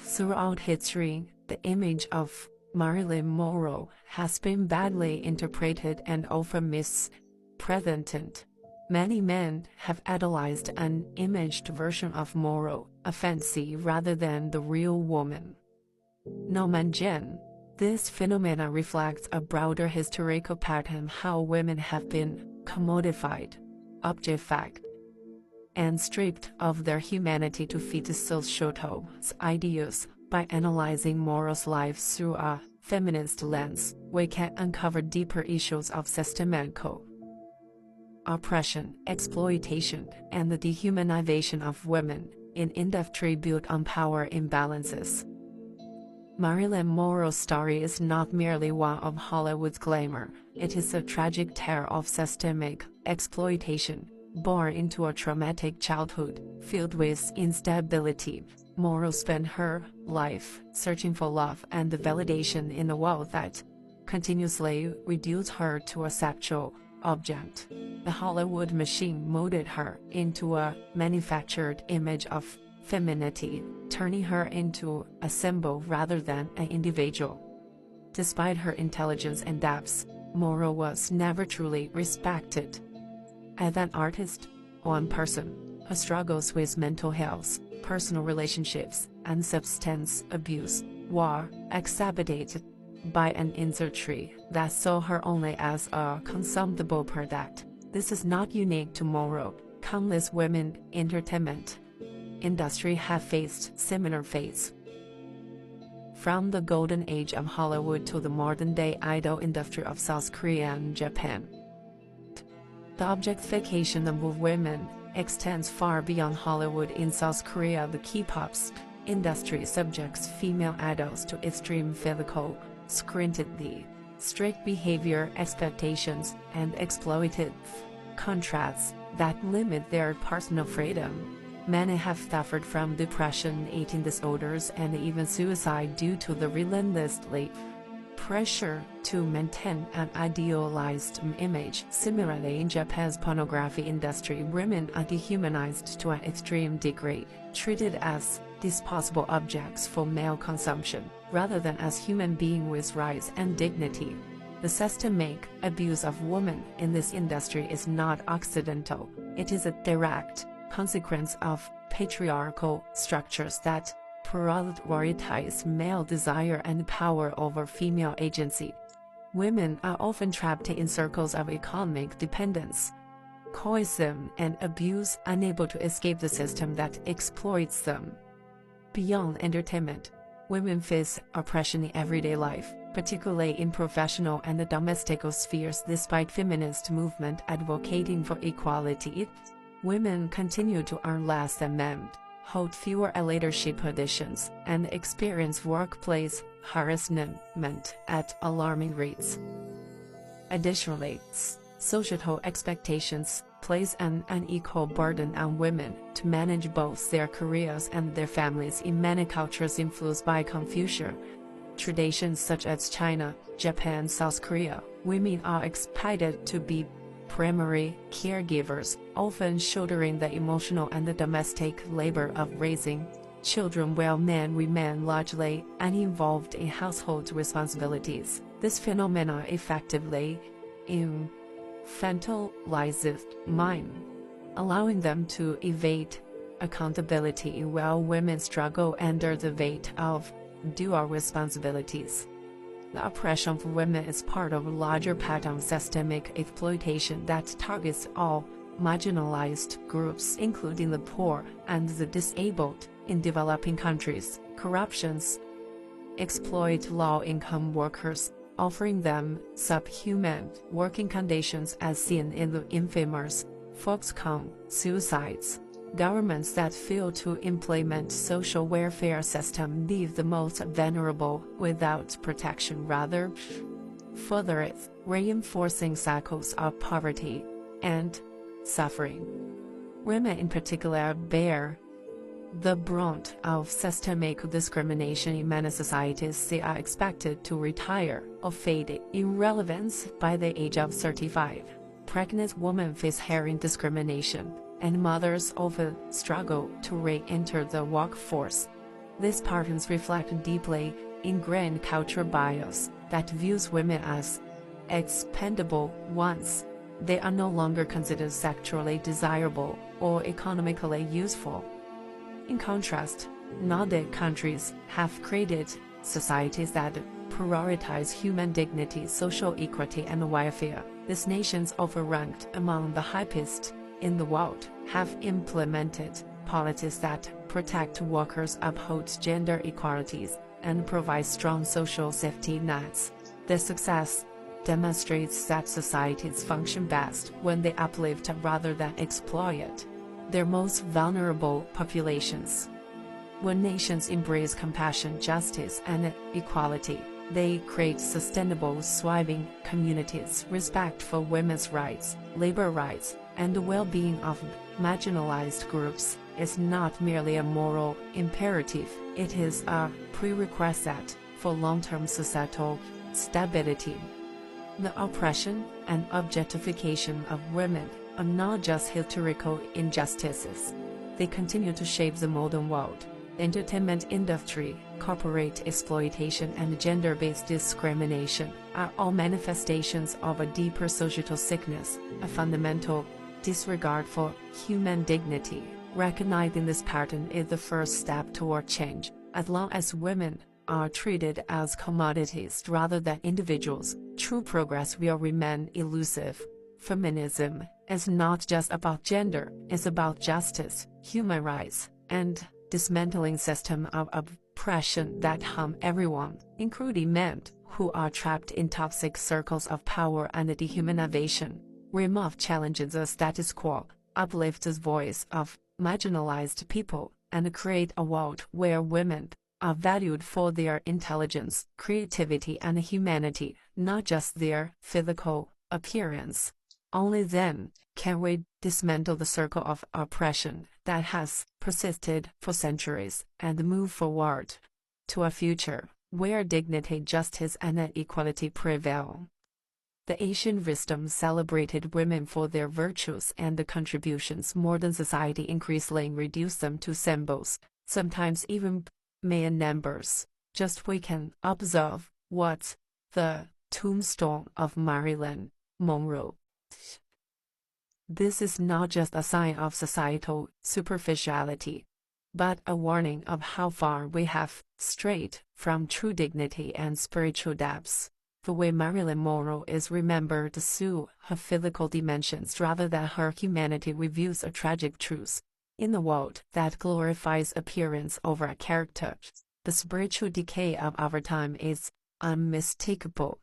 Throughout history, the image of Marilyn Monroe has been badly interpreted and often misrepresented. Many men have idolized an imaged version of Monroe, a fantasy rather than the real woman. Non-Jen. This phenomena reflects a broader historical pattern how women have been commodified, objectified, and stripped of their humanity to fit societal ideals. By analyzing Monroe's life through a feminist lens, we can uncover deeper issues of systematical oppression, exploitation, and the dehumanization of women in industry built on power imbalances. Marilyn Monroe's story is not merely one of Hollywood's glamour, it is a tragic tale of systemic exploitation. Born into a traumatic childhood, filled with instability, Monroe spent her life searching for love and validation in a world that continuously reduced her to a sexual object. The Hollywood machine molded her into a manufactured image of femininity, turning her into a symbol rather than an individual. Despite her intelligence and depth, Monroe was never truly respected. As an artist, one person, her struggles with mental health, personal relationships, and substance abuse were exacerbated by an industry that saw her only as a consumable product. This is not unique to Monroe. Countless women in entertainment industry have faced similar fates. From the golden age of Hollywood to the modern-day idol industry of South Korea and Japan, the objectification of women extends far beyond Hollywood. In South Korea, the K-pop industry subjects female idols to extreme physical scrutiny, strict behavior expectations, and exploitative contrasts that limit their personal freedom. Many have suffered from depression, eating disorders, and even suicide due to the relentless pressure to maintain an idealized image. Similarly, in Japan's pornography industry, women are dehumanized to an extreme degree, treated as disposable objects for male consumption, rather than as human beings with rights and dignity. The systemic abuse of women in this industry is not accidental, it is a direct consequence of patriarchal structures that prioritize male desire and power over female agency. Women are often trapped in circles of economic dependence, coercion, and abuse, unable to escape the system that exploits them. Beyond entertainment, women face oppression in everyday life, particularly in professional and domestic spheres. Despite feminist movement advocating for equality, women continue to earn less than men, hold fewer leadership positions, and experience workplace harassment at alarming rates. Additionally, societal expectations place an unequal burden on women to manage both their careers and their families. In many cultures influenced by Confucian traditions such as China, Japan, South Korea, women are expected to be primary caregivers, often shouldering the emotional and the domestic labor of raising children, while men remain largely uninvolved in household responsibilities. This phenomenon effectively infantilizes men, allowing them to evade accountability while women struggle under the weight of dual responsibilities. The oppression of women is part of a larger pattern of systemic exploitation that targets all marginalized groups, including the poor and the disabled. In developing countries, corruptions exploit low-income workers, offering them subhuman working conditions as seen in the infamous Foxconn suicides. Governments that fail to implement social welfare system leave the most vulnerable without protection, rather further reinforcing cycles of poverty and suffering. Women in particular bear the brunt of systemic discrimination in many societies. They are expected to retire or fade in relevance by the age of 35. Pregnant women face hearing discrimination, and mothers often struggle to re-enter the workforce. These patterns reflect deeply ingrained cultural bias that views women as expendable ones. They are no longer considered sexually desirable or economically useful. In contrast, Nordic countries have created societies that prioritize human dignity, social equity, and welfare. These nations, often ranked among the highest in the world, have implemented policies that protect workers, uphold gender equalities, and provide strong social safety nets. Their success demonstrates that societies function best when they uplift rather than exploit their most vulnerable populations. When nations embrace compassion, justice, and equality, they create sustainable, thriving communities. Respect for women's rights, labor rights, and the well-being of marginalized groups is not merely a moral imperative, it is a prerequisite for long-term societal stability. The oppression and objectification of women are not just historical injustices. They continue to shape the modern world. The entertainment industry, corporate exploitation, and gender-based discrimination are all manifestations of a deeper societal sickness, a fundamental disregard for human dignity. Recognizing this pattern is the first step toward change. As long as women are treated as commodities rather than individuals, true progress will remain elusive. Feminism is not just about gender, it's about justice, human rights, and dismantling systems of oppression that harm everyone, including men, who are trapped in toxic circles of power and dehumanization. Remove challenges the status quo, uplift the voice of marginalized people, and create a world where women are valued for their intelligence, creativity, and humanity, not just their physical appearance. Only then can we dismantle the circle of oppression that has persisted for centuries and move forward to a future where dignity, justice, and equality prevail. The ancient wisdom celebrated women for their virtues and the contributions. Modern society increasingly reduced them to symbols, sometimes even mere numbers. Just we can observe what the tombstone of Marilyn Monroe. This is not just a sign of societal superficiality, but a warning of how far we have strayed from true dignity and spiritual depths. The way Marilyn Monroe is remembered through her physical dimensions rather than her humanity reveals a tragic truth. In a world that glorifies appearance over a character, the spiritual decay of our time is unmistakable.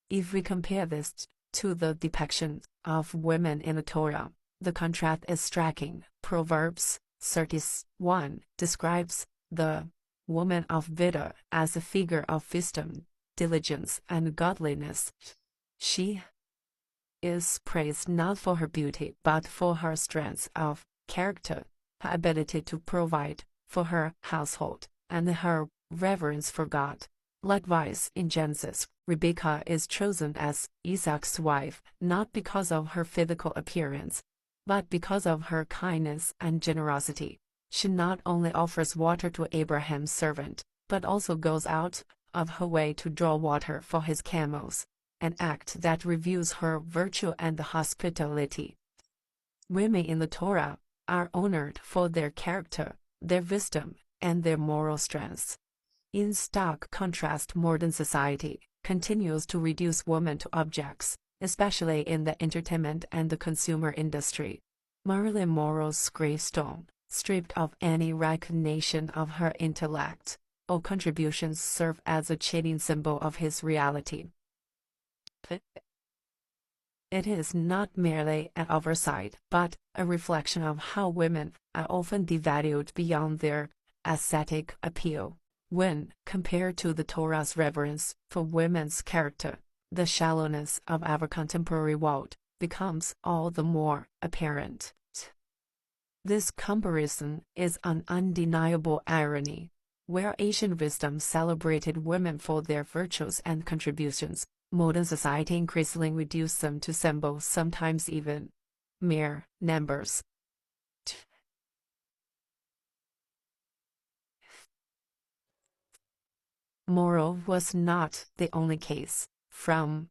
If we compare this to the depiction of women in the Torah, the contrast is striking. Proverbs 31 describes the woman of Vida as a figure of wisdom, diligence, and godliness. She is praised not for her beauty but for her strength of character, her ability to provide for her household, and her reverence for God. Likewise, in Genesis, Rebekah is chosen as Isaac's wife not because of her physical appearance, but because of her kindness and generosity. She not only offers water to Abraham's servant, but also goes out of her way to draw water for his camels, an act that reveals her virtue and hospitality. Women in the Torah are honored for their character, their wisdom, and their moral strengths. In stark contrast, modern society continues to reduce women to objects, especially in the entertainment and the consumer industry. Marilyn Monroe's gravestone, stripped of any recognition of her intellect or contributions, serve as a chilling symbol of his reality. It is not merely an oversight, but a reflection of how women are often devalued beyond their aesthetic appeal. When compared to the Torah's reverence for women's character, the shallowness of our contemporary world becomes all the more apparent. This comparison is an undeniable irony. Where ancient wisdom celebrated women for their virtues and contributions, modern society increasingly reduces them to symbols, sometimes even mere numbers. Monroe was not the only case. From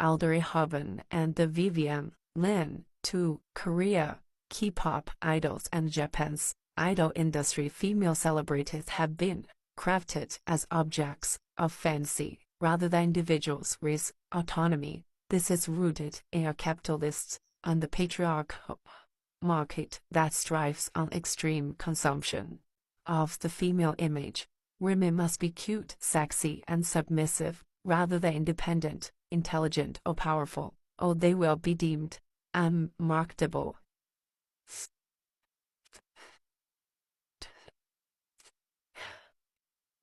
Alderhoven and the Vivian Lin to Korea, K-pop idols and Japan's idol industry, female celebrities have been crafted as objects of fancy rather than individuals with autonomy. This is rooted in a capitalist and the patriarchal market that strives on extreme consumption of the female image. Women must be cute, sexy, and submissive, rather than independent, intelligent, or powerful, or they will be deemed unmarketable.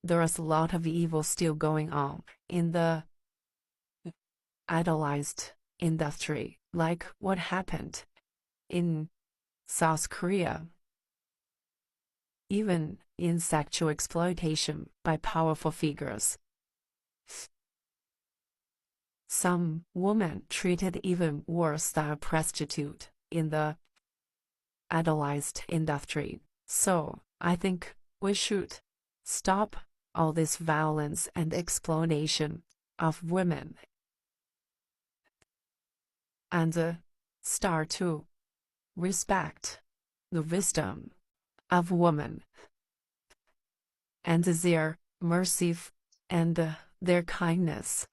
There is a lot of evil still going on in the idolized industry, like what happened in South Korea. Even in sexual exploitation by powerful figures. Some women treated even worse than a prostitute in the idolized industry. So, I think we should stop all this violence and exploitation of women and start to respect the wisdom of women and their mercy and their kindness.